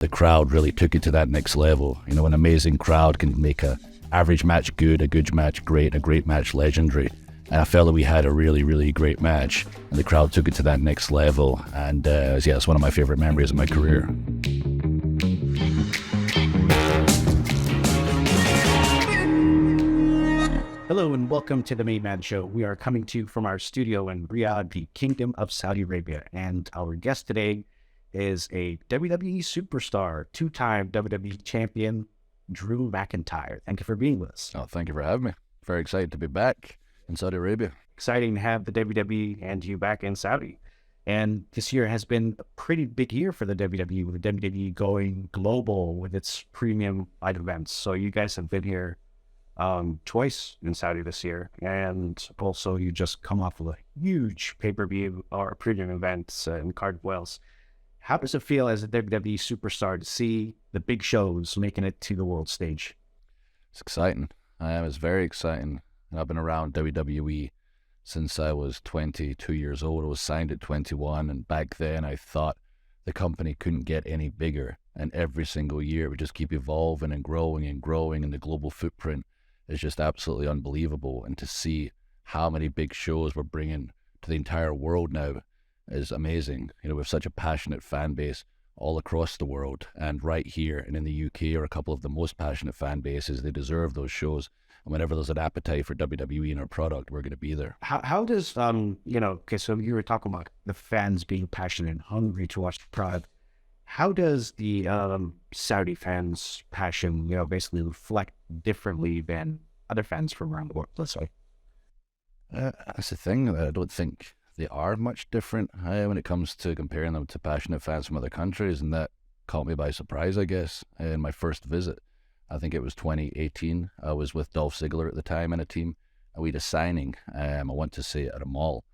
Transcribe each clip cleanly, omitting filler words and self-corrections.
The crowd really took it to that next level. You know, an amazing crowd can make a average match good, a good match great, a great match legendary. And I felt that we had a really, really great match, and the crowd took it to that next level. And yeah, it's one of my favorite memories of my career. Hello and welcome to the Mayman Show. We are coming to you from our studio in Riyadh, the Kingdom of Saudi Arabia. And our guest today is a WWE superstar, two-time WWE Champion Drew McIntyre. Thank you for being with us. Oh, thank you for having me. Very excited to be back in Saudi Arabia. Exciting to have the WWE and you back in Saudi. And this year has been a pretty big year for the WWE, with the WWE going global with its premium live events. So you guys have been here twice in Saudi this year, and also you just come off of a huge pay-per-view or premium events in Cardiff, Wales. How does it feel as a WWE superstar to see the big shows making it to the world stage? It's exciting. It's very exciting. I've been around WWE since I was 22 years old. I was signed at 21, and back then I thought the company couldn't get any bigger, and every single year it would just keep evolving and growing, and the global footprint is just absolutely unbelievable. And to see how many big shows we're bringing to the entire world now is amazing. You know, we have such a passionate fan base all across the world, and right here and in the UK are a couple of the most passionate fan bases. They deserve those shows, and whenever there's an appetite for WWE and our product, we're going to be there. How does okay, so you were talking about the fans being passionate and hungry to watch the product. How does the Saudi fans' passion, basically reflect differently than other fans from around the world, let's say? That's the thing. I don't think they are much different when it comes to comparing them to passionate fans from other countries, and that caught me by surprise, I guess, in my first visit. I think it was 2018. I was with Dolph Ziggler at the time and a team, and we had a signing. I went to see it at a mall.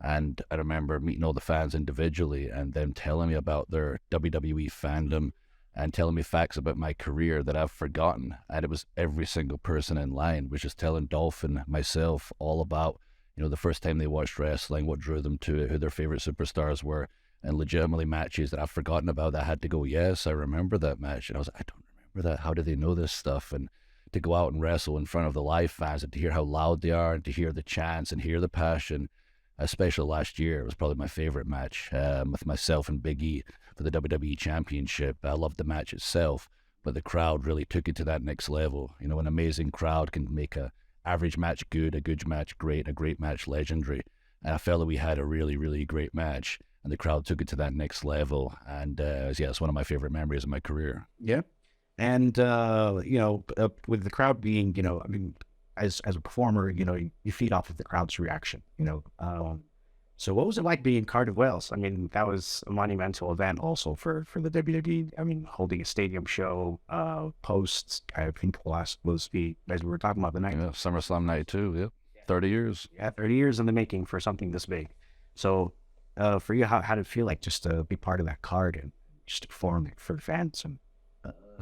And I remember meeting all the fans individually and them telling me about their WWE fandom and telling me facts about my career that I've forgotten. And it was every single person in line was just telling Dolph and myself all about, the first time they watched wrestling, what drew them to it, who their favorite superstars were, and legitimately matches that I've forgotten about that I had to go, yes, I remember that match. And I was like, I don't remember that. How do they know this stuff? And to go out and wrestle in front of the live fans and to hear how loud they are and to hear the chants and hear the passion. Especially last year, it was probably my favorite match with myself and Big E for the WWE Championship. I loved the match itself, but the crowd really took it to that next level. You know, an amazing crowd can make a average match good, a good match great, a great match legendary. And I felt that we had a really, really great match, and the crowd took it to that next level. And yeah, it's one of my favorite memories of my career. Yeah. And, with the crowd being, as a performer, you feed off of the crowd's reaction, So what was it like being in Cardiff, Wales? I mean, that was a monumental event also for the WWE. I mean, holding a stadium show, posts, I think last was as we were talking about the night. Yeah, SummerSlam 92, yeah. 30 years. Yeah, 30 years in the making for something this big. So for you, how did it feel like just to be part of that card and just to perform for the fans and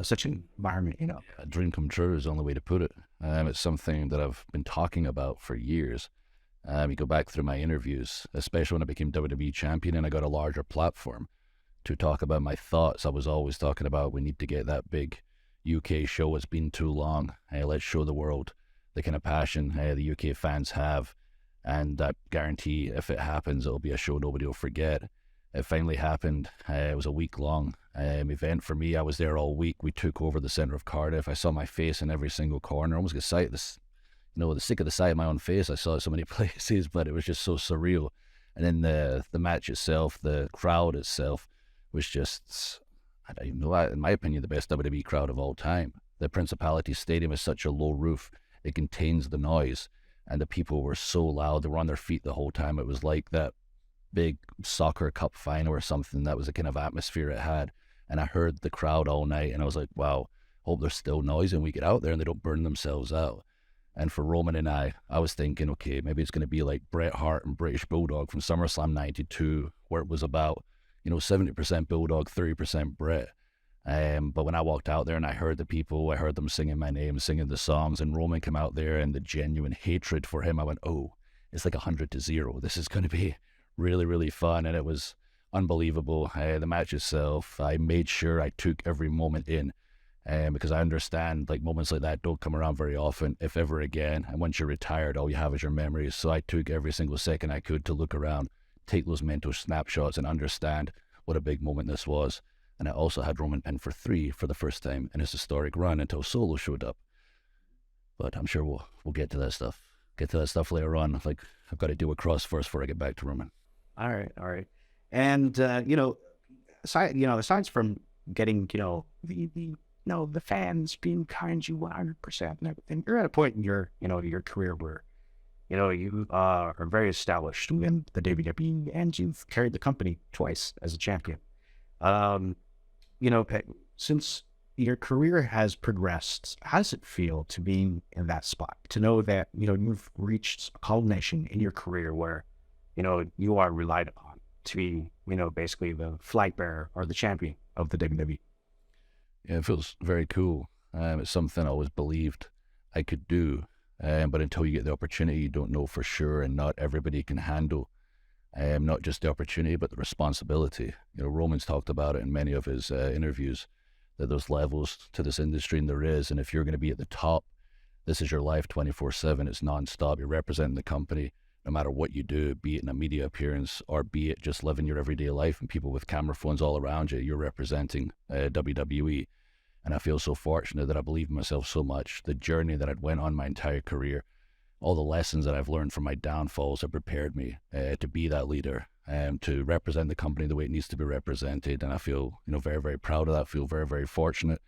such an environment, A dream come true is the only way to put it. It's something that I've been talking about for years. You go back through my interviews, especially when I became WWE Champion and I got a larger platform to talk about my thoughts. I was always talking about we need to get that big UK show. It's been too long. Hey, let's show the world the kind of passion the UK fans have. And I guarantee if it happens, it'll be a show nobody will forget. It finally happened. It was a week-long event for me. I was there all week. We took over the centre of Cardiff. I saw my face in every single corner. I almost got sight of this, the sick of the sight of my own face. I saw it so many places, but it was just so surreal. And then the match itself, the crowd itself, was just, I don't even know, in my opinion, the best WWE crowd of all time. The Principality Stadium is such a low roof. It contains the noise, and the people were so loud. They were on their feet the whole time. It was like that big soccer cup final or something. That was the kind of atmosphere it had. And I heard the crowd all night, and I was like, wow, hope there's still noise and we get out there and they don't burn themselves out. And for Roman and I was thinking, okay, maybe it's going to be like Bret Hart and British Bulldog from SummerSlam 92, where it was about, 70% Bulldog, 30% Bret. But when I walked out there and I heard the people, I heard them singing my name, singing the songs, and Roman came out there and the genuine hatred for him, I went, oh, it's like 100-0. This is going to be really, really fun. And it was unbelievable. The match itself, I made sure I took every moment in, because I understand like moments like that don't come around very often, if ever again. And once you're retired, all you have is your memories. So I took every single second I could to look around, take those mental snapshots, and understand what a big moment this was. And I also had Roman pinned for 3 for the first time in his historic run until Solo showed up. But I'm sure we'll get to that stuff. Get to that stuff later on. Like, I've got to do a cross first before I get back to Roman. All right. And aside from getting the fans being kind to you 100% and everything, you're at a point in your career where you are very established in the WWE, and you've carried the company twice as a champion. Since your career has progressed, how does it feel to be in that spot? To know that, you've reached a culmination in your career where, you are relied upon to be, basically the flag bearer or the champion of the WWE. Yeah, it feels very cool. It's something I always believed I could do. But until you get the opportunity, you don't know for sure, and not everybody can handle not just the opportunity, but the responsibility. Roman's talked about it in many of his interviews, that there's levels to this industry, and there is. And if you're going to be at the top, this is your life 24/7. It's nonstop. You're representing the company no matter what you do, be it in a media appearance or be it just living your everyday life and people with camera phones all around you. You're representing WWE. And I feel so fortunate that I believe in myself so much. The journey that I'd went on my entire career, all the lessons that I've learned from my downfalls have prepared me to be that leader, to represent the company the way it needs to be represented. And I feel, very, very proud of that. I feel very, very fortunate.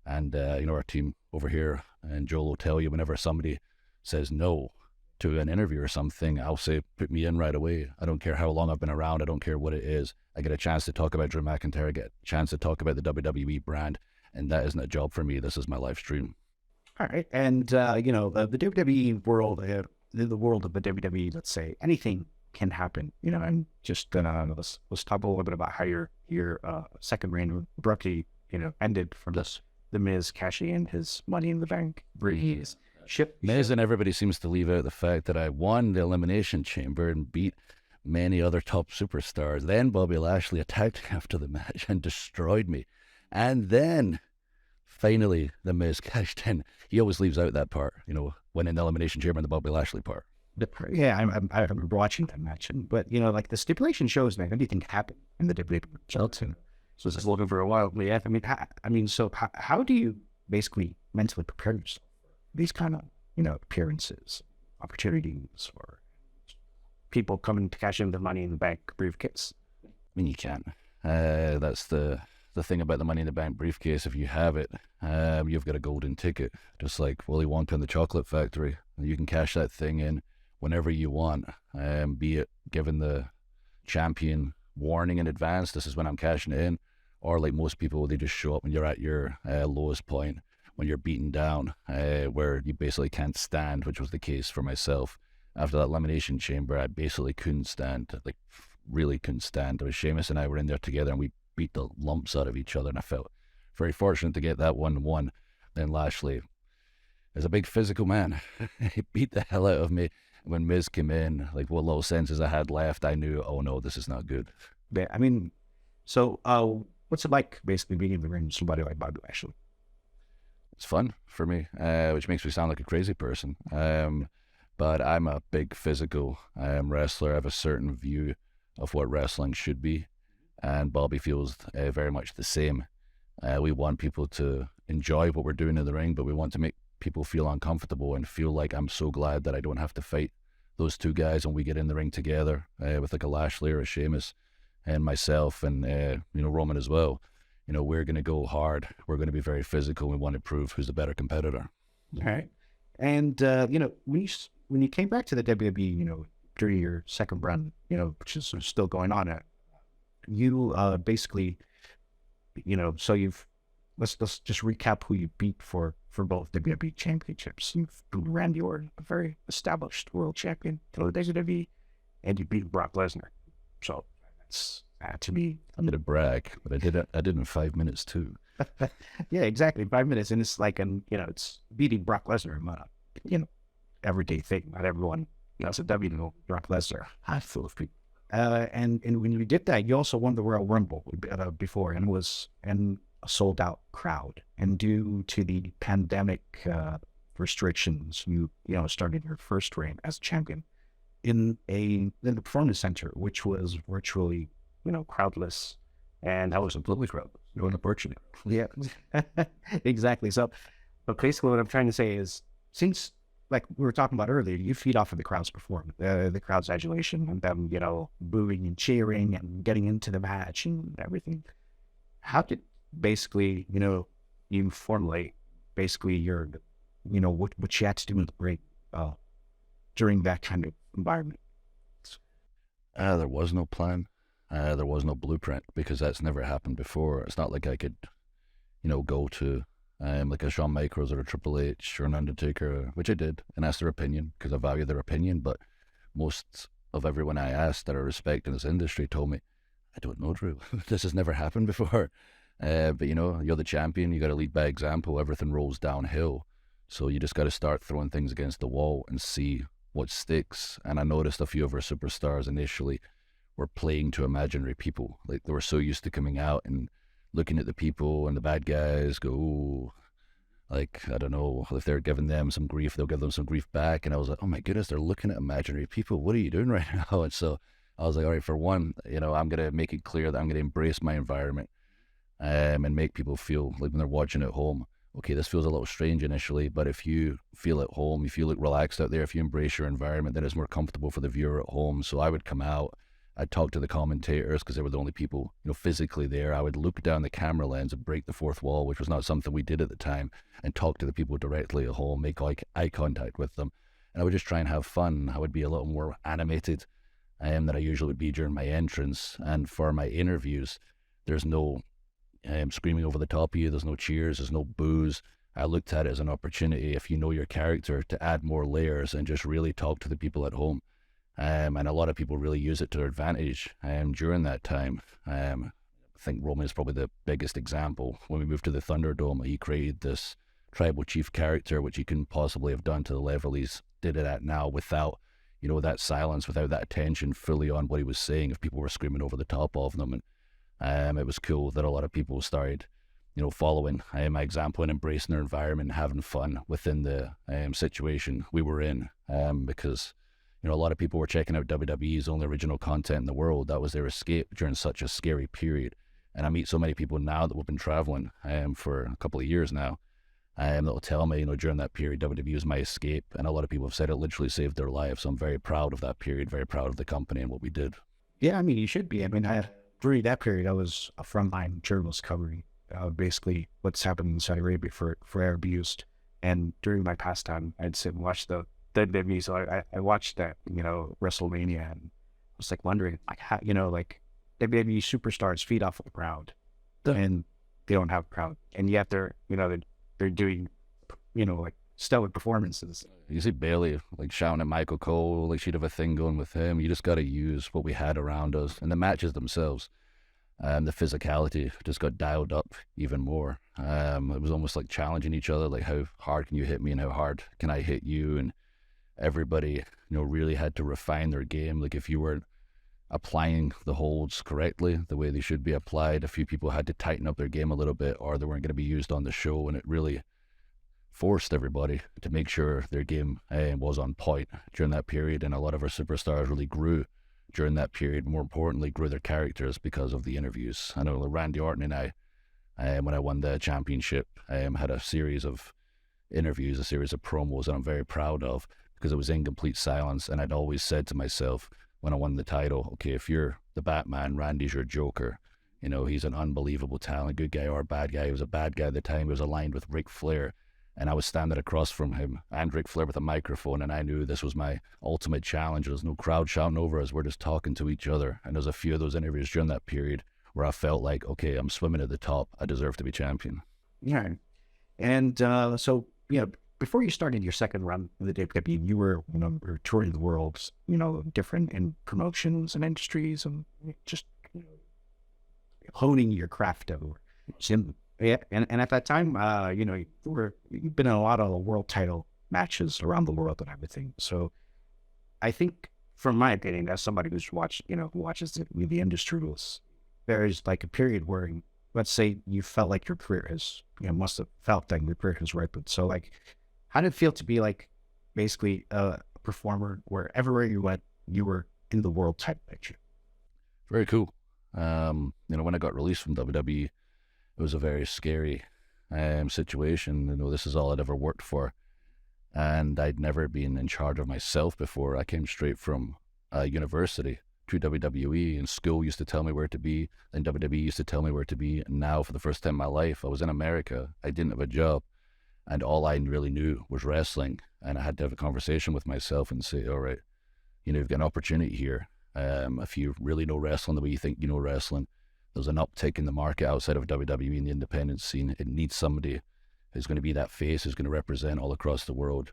And, our team over here, and Joel will tell you, whenever somebody says no to an interview or something, I'll say, put me in right away. I don't care how long I've been around. I don't care what it is. I get a chance to talk about Drew McIntyre, I get a chance to talk about the WWE brand. And that isn't a job for me. This is my life stream. All right. And, the WWE world, the world of the WWE, let's say, anything can happen. I'm just going to, let's talk a little bit about how your second reign abruptly, ended from this. The Miz cashing in his Money in the Bank briefcase. Miz and everybody seems to leave out the fact that I won the Elimination Chamber and beat many other top superstars. Then Bobby Lashley attacked after the match and destroyed me. And then, finally, the Miz cashed in. He always leaves out that part, winning the Elimination Chamber and the Bobby Lashley part. Yeah, I remember watching that match. But, the stipulation shows, man, anything can happen in the WWE. So this is looking for a while. Yeah, so how do you basically mentally prepare yourself for these kind of, appearances, opportunities, or people coming to cash in the Money in the Bank briefcase? You can. That's the thing about the Money in the Bank briefcase. If you have it, you've got a golden ticket, just like Willy Wonka and the Chocolate Factory. You can cash that thing in whenever you want, be it given the champion warning in advance, this is when I'm cashing it in, or like most people, they just show up when you're at your lowest point, when you're beaten down, where you basically can't stand, which was the case for myself. After that Elimination Chamber, I basically couldn't stand, like really couldn't stand. It was Sheamus and I were in there together, and we beat the lumps out of each other, and I felt very fortunate to get that 1-1. Then Lashley is a big physical man. He beat the hell out of me. When Miz came in, like what little senses I had left, I knew, oh no, this is not good. Yeah, so what's it like basically being in the ring with somebody like Bobby Lashley? It's fun for me, which makes me sound like a crazy person. But I'm a big physical wrestler. I have a certain view of what wrestling should be. And Bobby feels very much the same. We want people to enjoy what we're doing in the ring, but we want to make people feel uncomfortable and feel like I'm so glad that I don't have to fight those two guys and we get in the ring together with like a Lashley or a Sheamus and myself and, Roman as well. We're going to go hard. We're going to be very physical. We want to prove who's the better competitor. All right. And, when you came back to the WWE, during your second run, which is still going on, you basically, so let's just recap who you beat for both WWE championships. You've beat Randy Orton, a very established world champion for the WWE, and you beat Brock Lesnar. So that's to me. I'm gonna brag, but I did it in 5 minutes too. Yeah, exactly, 5 minutes, and it's like it's beating Brock Lesnar, everyday thing. Not everyone knows a W know Brock Lesnar. I full of people. And when you did that, you also won the Royal Rumble before, and was in a sold out crowd. And due to the pandemic restrictions, you started your first reign as champion in the performance center, which was virtually crowdless, and that was completely crowdless. No, unfortunate. Yeah, exactly. So, but basically, what I'm trying to say is, since like we were talking about earlier, you feed off of the crowd's performance, the crowd's adulation, and them, booing and cheering and getting into the match and everything. How did basically, you formulate basically your, what you had to do in the ring during that kind of environment? There was no plan. There was no blueprint, because that's never happened before. It's not like I could, go to like a Shawn Michaels or a Triple H or an Undertaker, which I did, and ask their opinion, because I value their opinion. But most of everyone I asked that I respect in this industry told me, I don't know, Drew. This has never happened before. But you're the champion. You got to lead by example. Everything rolls downhill. So you just got to start throwing things against the wall and see what sticks. And I noticed a few of our superstars initially were playing to imaginary people. Like, they were so used to coming out and looking at the people and the bad guys go, ooh, like, I don't know, if they're giving them some grief, they'll give them some grief back. And I was like, oh my goodness, they're looking at imaginary people. What are you doing right now? And so I was like, all right, for one, I'm going to make it clear that I'm going to embrace my environment and make people feel like when they're watching at home, okay, this feels a little strange initially, but if you feel at home, if you look relaxed out there, if you embrace your environment, then it's more comfortable for the viewer at home. So I would come out, I'd talk to the commentators, because they were the only people, physically there. I would look down the camera lens and break the fourth wall, which was not something we did at the time, and talk to the people directly at home, make eye contact with them. And I would just try and have fun. I would be a little more animated than I usually would be during my entrance. And for my interviews, there's no screaming over the top of you. There's no cheers. There's no boos. I looked at it as an opportunity, if you know your character, to add more layers and just really talk to the people at home. And a lot of people really use it to their advantage during that time. I think Roman is probably the biggest example. When we moved to the Thunderdome, he created this tribal chief character, which he couldn't possibly have done to the level he's did it at now, without that silence, without that attention fully on what he was saying, if people were screaming over the top of them. And it was cool that a lot of people started following my example and embracing their environment and having fun within the situation we were in, because a lot of people were checking out WWE's only original content in the world. That was their escape during such a scary period. And I meet so many people now that we've been traveling for a couple of years now, that'll tell me, during that period, WWE was my escape. And a lot of people have said it literally saved their lives. So I'm very proud of that period, very proud of the company and what we did. Yeah, I mean, you should be. I mean, during that period, I was a frontline journalist covering basically what's happening in Saudi Arabia for Arab abuse. And during my pastime, I'd sit and watch the WWE. So I watched that, WrestleMania, and I was like wondering, like, how, like WWE superstars feed off of the crowd, and they don't have a crowd, and yet they're doing, like stellar performances. You see Bailey like shouting at Michael Cole, like she'd have a thing going with him. You just got to use what we had around us, and the matches themselves. The physicality just got dialed up even more. It was almost like challenging each other, like how hard can you hit me and how hard can I hit you, and everybody, really had to refine their game. Like, if you weren't applying the holds correctly, the way they should be applied, a few people had to tighten up their game a little bit, or they weren't going to be used on the show. And it really forced everybody to make sure their game was on point during that period. And a lot of our superstars really grew during that period. More importantly, grew their characters because of the interviews. I know Randy Orton and I, when I won the championship, had a series of interviews, a series of promos that I'm very proud of, because it was in complete silence. And I'd always said to myself when I won the title, okay, if you're the Batman, Randy's your Joker. He's an unbelievable talent, good guy or bad guy. He was a bad guy at the time. He was aligned with Ric Flair. And I was standing across from him and Ric Flair with a microphone, and I knew this was my ultimate challenge. There's no crowd shouting over us. We're just talking to each other. And there's a few of those interviews during that period where I felt like, okay, I'm swimming at the top. I deserve to be champion. Yeah. And so, before you started your second run in the WWE, you were, touring the world, different in promotions and industries, and just honing your craft over. Yeah, and at that time, you've been in a lot of world title matches around the world and everything. So I think from my opinion, as somebody who's who watches the industry, there's like a period where, let's say, you felt like your career has, must have felt like your career has ripened. So like, how did it feel to be like basically a performer where everywhere you went, you were in the world type picture? Very cool. When I got released from WWE, it was a very scary situation. This is all I'd ever worked for. And I'd never been in charge of myself before. I came straight from university to WWE, and school used to tell me where to be, and WWE used to tell me where to be. And now, for the first time in my life, I was in America. I didn't have a job, and all I really knew was wrestling. And I had to have a conversation with myself and say, all right, you've got an opportunity here. If you really know wrestling the way you think you know wrestling, there's an uptick in the market outside of WWE in the independent scene. It needs somebody who's going to be that face, who's going to represent all across the world.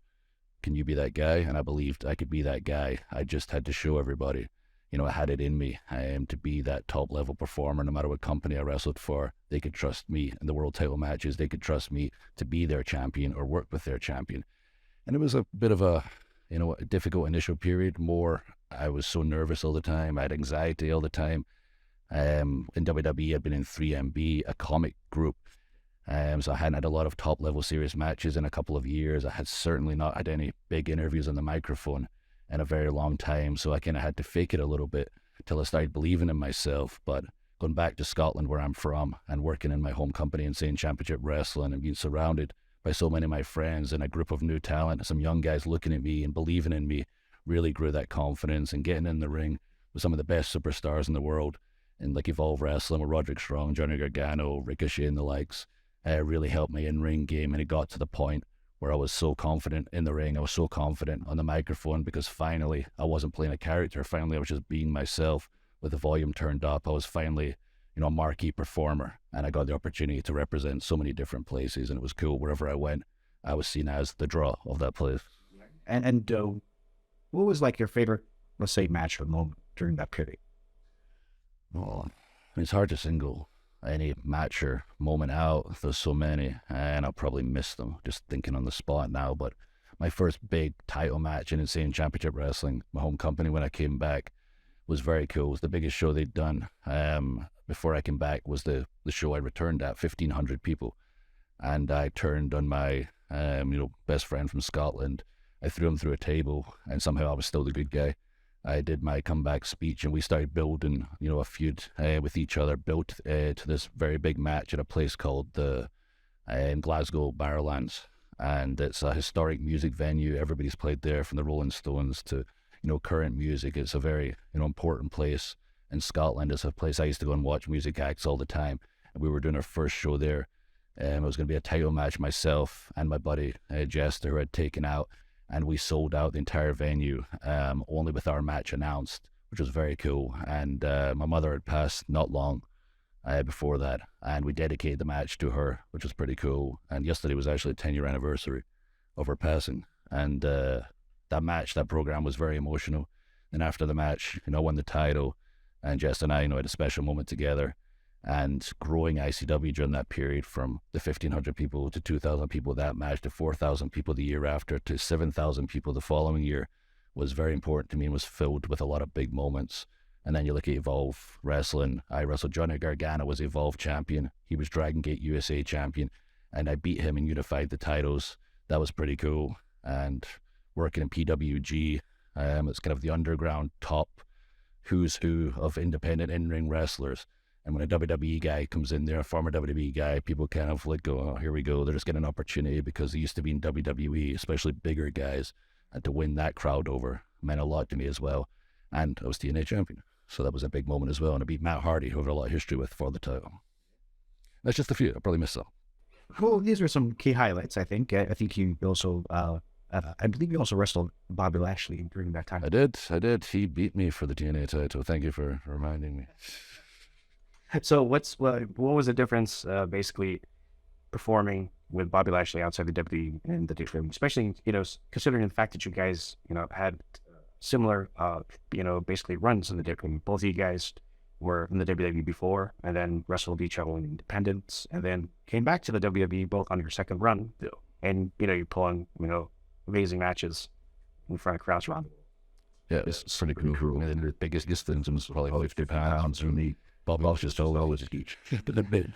Can you be that guy? And I believed I could be that guy. I just had to show everybody, I had it in me to be that top level performer. No matter what company I wrestled for, they could trust me in the world title matches. They could trust me to be their champion or work with their champion. And it was a bit of a difficult initial period. I was so nervous all the time. I had anxiety all the time. In WWE, I'd been in 3MB, a comic group. So I hadn't had a lot of top-level serious matches in a couple of years. I had certainly not had any big interviews on the microphone in a very long time. So I kind of had to fake it a little bit till I started believing in myself. But going back to Scotland, where I'm from, and working in my home company Insane Championship Wrestling, and being surrounded by so many of my friends and a group of new talent, some young guys looking at me and believing in me, really grew that confidence. And getting in the ring with some of the best superstars in the world, and like Evolve Wrestling with Roderick Strong, Johnny Gargano, Ricochet, and the likes, really helped my in-ring game. And it got to the point where I was so confident in the ring. I was so confident on the microphone because finally I wasn't playing a character. Finally, I was just being myself with the volume turned up. I was finally, a marquee performer, and I got the opportunity to represent so many different places, and it was cool. Wherever I went, I was seen as the draw of that place. And what was like your favorite, let's say, match or moment during that period? Well, it's hard to single any match or moment out. There's so many, and I'll probably miss them just thinking on the spot now. But my first big title match in Insane Championship Wrestling, my home company, when I came back, was very cool. It was the biggest show they'd done. Before I came back was the show I returned at, 1,500 people. And I turned on my best friend from Scotland. I threw him through a table, and somehow I was still the good guy. I did my comeback speech, and we started building, a feud with each other, built to this very big match at a place called in Glasgow, Barrowlands. And it's a historic music venue. Everybody's played there, from the Rolling Stones to, current music. It's a very, important place in Scotland. It's a place I used to go and watch music acts all the time. And we were doing our first show there. It was going to be a title match, myself and my buddy Jester, who had taken out. And we sold out the entire venue, only with our match announced, which was very cool. And my mother had passed not long before that, and we dedicated the match to her, which was pretty cool. And yesterday was actually the 10-year anniversary of her passing. And that program was very emotional. And after the match, I won the title, and Jess and I, had a special moment together. And growing ICW during that period from the 1,500 people to 2,000 people that match to 4,000 people the year after to 7,000 people the following year was very important to me and was filled with a lot of big moments. And then you look at Evolve Wrestling. I wrestled Johnny Gargano was Evolve champion. He was Dragon Gate USA champion, and I beat him and unified the titles. That was pretty cool. And working in PWG, it's kind of the underground top who's who of independent in-ring wrestlers. And when a WWE guy comes in there, a former WWE guy, people kind of like go, oh, here we go. They're just getting an opportunity because they used to be in WWE, especially bigger guys. And to win that crowd over meant a lot to me as well. And I was TNA champion. So that was a big moment as well. And I beat Matt Hardy, who I have a lot of history with, for the title. That's just a few. I probably missed some. Well, these are some key highlights, I think. I think you also, I believe you also wrestled Bobby Lashley during that time. I did. He beat me for the TNA title. Thank you for reminding me. So what was the difference, basically, performing with Bobby Lashley outside the WWE and the WWE, especially, considering the fact that you guys, had similar, basically runs in the WWE. Both of you guys were in the WWE before, and then wrestled each other in independence, and then came back to the WWE both on your second run. And, you're pulling, amazing matches in front of crowds around the world. Yeah, it's pretty cool. And the biggest distance was probably 50 pounds from me. Bob was just always huge.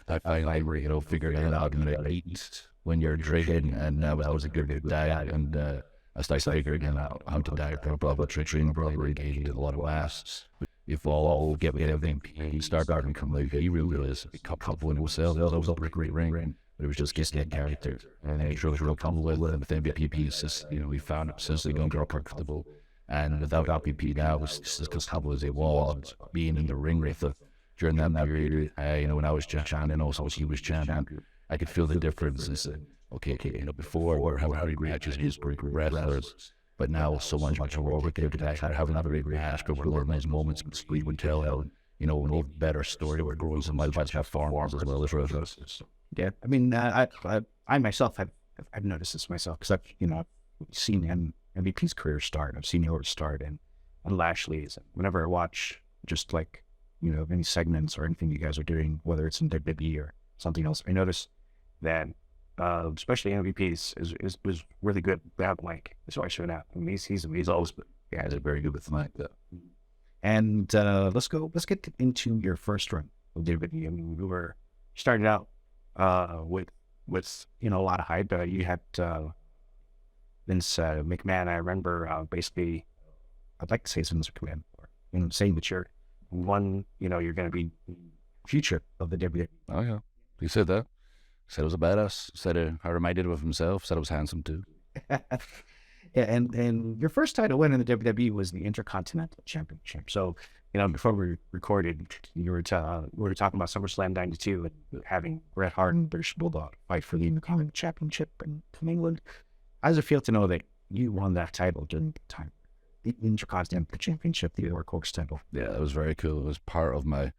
I finally, figured it out in the eat when you're drinking, and that was a good diet. And I started figuring out how to diet properly, train properly, engage in a lot of laughs. If all get everything, start to become like he really is. A couple in himself, that was a great ring. But it was just getting that character. And he was real comfortable with MVP. It's just, we found him since they got more comfortable. And without RPP now, it was just as comfortable as it was being in the ring with the during that period. When I was champion and also he was champion, I could feel the difference. It's before we were having great matches, his great wrestlers, but now so much more. We're having a great match, but we're learning those moments. We would tell an even better story. We're growing so much performance as well as wrestlers. Yeah, I mean, I myself I've noticed this myself because I've seen MVP's career start. I've seen yours start and Lashley's. Whenever I watch just like any segments or anything you guys are doing, whether it's in WWE or something else, I notice that especially MVP's was really good without the mic. So I showed out. I mean, he's always he's very good with the mic though. And let's get into your first run with WWE. I mean, you started out with a lot of hype. You had Vince McMahon. I remember basically, I'd like to say Vince McMahon, or saying that you're you're going to be future of the WWE. Oh yeah, he said that. Said I was a badass. Said I reminded him of himself. Said I was handsome too. Yeah, and your first title win in the WWE was the Intercontinental Championship. So, before we recorded, we were talking about SummerSlam '92 and having Bret Hart and British Bulldog fight for the Intercontinental Championship from England. How does it feel to know that you won that title during the time? The Intercontinental Championship, the Workhorse title. Yeah, that was very cool. It was part of my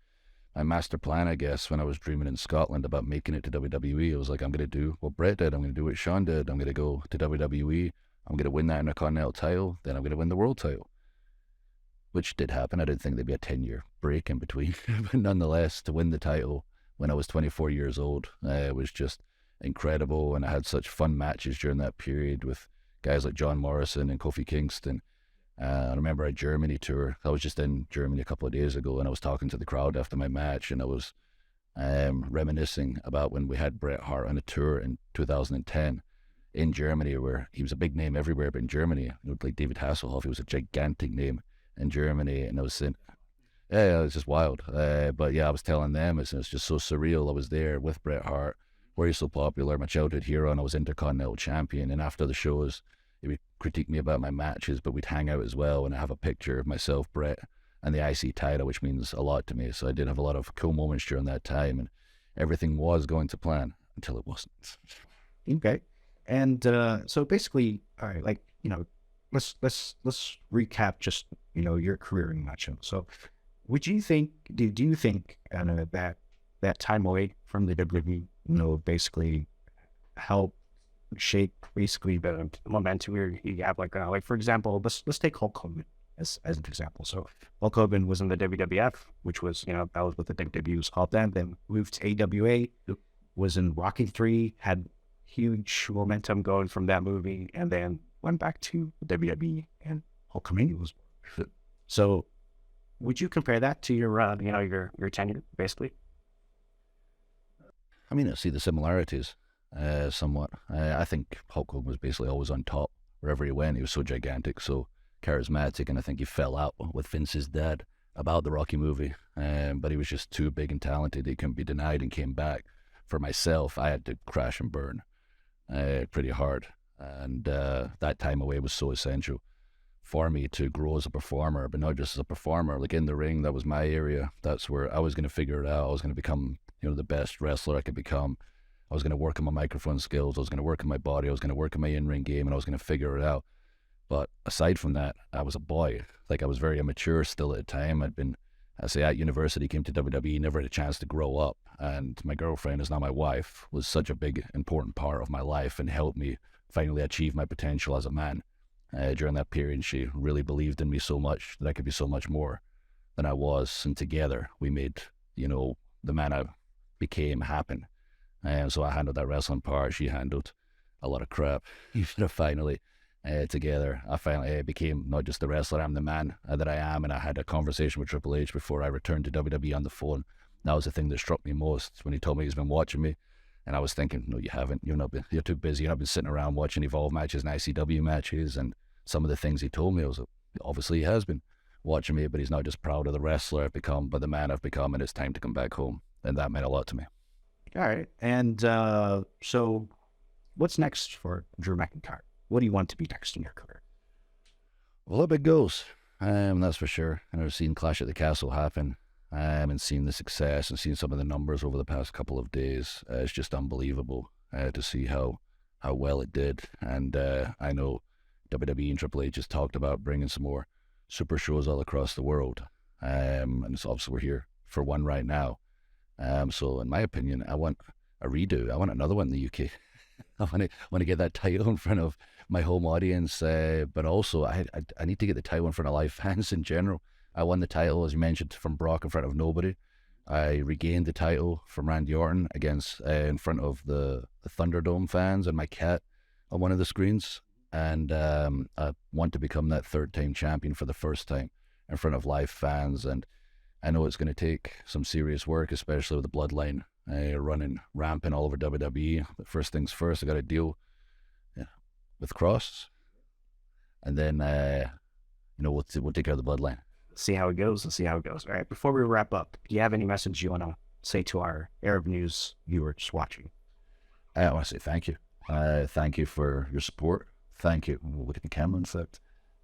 master plan, I guess, when I was dreaming in Scotland about making it to WWE. I was like, I'm going to do what Bret did. I'm going to do what Shawn did. I'm going to go to WWE. I'm going to win that Intercontinental title. Then I'm going to win the world title, which did happen. I didn't think there'd be a 10-year break in between. But nonetheless, to win the title when I was 24 years old, it was just incredible. And I had such fun matches during that period with guys like John Morrison and Kofi Kingston. I remember a Germany tour. I was just in Germany a couple of days ago, and I was talking to the crowd after my match, and I was reminiscing about when we had Bret Hart on a tour in 2010 in Germany, where he was a big name everywhere, but in Germany, like David Hasselhoff, he was a gigantic name in Germany, and I was saying, yeah, it was just wild. But yeah, I was telling them, it's just so surreal. I was there with Bret Hart, where he's so popular, my childhood hero, and I was Intercontinental Champion, and after the shows, he would critique me about my matches, but we'd hang out as well, and I have a picture of myself, Bret, and the IC title, which means a lot to me. So I did have a lot of cool moments during that time, and everything was going to plan until it wasn't. Okay. And so basically, all right, let's recap just your career in a nutshell. So, do you think that time away from the WWE, basically helped shape basically the momentum where you have like for example, let's take Hulk Hogan as an example. So Hulk Hogan was in the WWF, which was that was what the WWE was called then moved to AWA, was in Rocky III, had huge momentum going from that movie, and then went back to WWE and Hulkamania was born. So would you compare that to your your tenure basically? I mean, I see the similarities somewhat. I think Hulk Hogan was basically always on top wherever he went. He was so gigantic, so charismatic, and I think he fell out with Vince's dad about the Rocky movie. But he was just too big and talented. He couldn't be denied and came back. For myself, I had to crash and burn pretty hard. And that time away was so essential for me to grow as a performer, but not just as a performer. Like in the ring, that was my area. That's where I was going to figure it out. I was going to become, the best wrestler I could become. I was going to work on my microphone skills. I was going to work on my body. I was going to work on my in-ring game, and I was going to figure it out. But aside from that, I was a boy. Like, I was very immature still at the time. I'd been, at university, came to WWE, never had a chance to grow up. And my girlfriend, is now my wife, was such a big, important part of my life and helped me finally achieve my potential as a man. During that period, she really believed in me so much that I could be so much more than I was. And together, we made, the man I became happen. And so I handled that wrestling part. She handled a lot of crap, finally. together. I finally became not just the wrestler, I'm the man that I am. And I had a conversation with Triple H before I returned to WWE on the phone. That was the thing that struck me most when he told me he's been watching me. And I was thinking, no, you haven't. You're too busy. You've not been sitting around watching Evolve matches and ICW matches. And some of the things he told me, I was like, obviously he has been watching me, but he's not just proud of the wrestler I've become, but the man I've become, and it's time to come back home. And that meant a lot to me. All right. And so what's next for Drew McIntyre? What do you want to be next in your career? Well, a big goals, that's for sure. And I've seen Clash at the Castle happen, and seen the success and seen some of the numbers over the past couple of days. It's just unbelievable to see how well it did. And I know WWE and Triple H has talked about bringing some more super shows all across the world. And it's obviously we're here for one right now. So in my opinion, I want a redo. I want another one in the UK. I want to get that title in front of my home audience, but also I need to get the title in front of live fans in general. I won the title, as you mentioned, from Brock in front of nobody. I regained the title from Randy Orton against in front of the Thunderdome fans and my cat on one of the screens. And I want to become that third-time champion for the first time in front of live fans. And I know it's going to take some serious work, especially with the bloodline running rampant all over WWE. But first things first, I got to deal with Cross, and then we'll take care of the bloodline. See how it goes. Let's see how it goes. All right. Before we wrap up, do you have any message you want to say to our Arab News viewers watching? I want to say thank you. Thank you for your support. Thank you. We'll look at the camera in fact.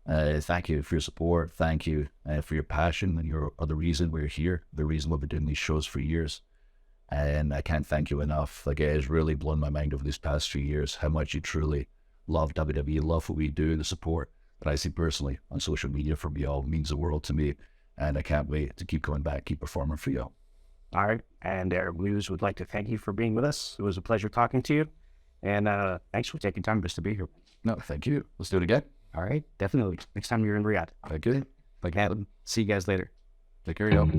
Thank you for your support. Thank you for your passion, and you're the reason we're here, the reason we've been doing these shows for years. And I can't thank you enough. Like, it has really blown my mind over these past few years how much you truly love WWE, love what we do, the support that I see personally on social media from y'all means the world to me. And I can't wait to keep coming back, keep performing for y'all. All right. And Arab News would like to thank you for being with us. It was a pleasure talking to you. And thanks for taking time just to be here. No, thank you. Let's do it again. All right. Definitely. Next time you're in Riyadh. Thank you. See you guys later. Take care, y'all.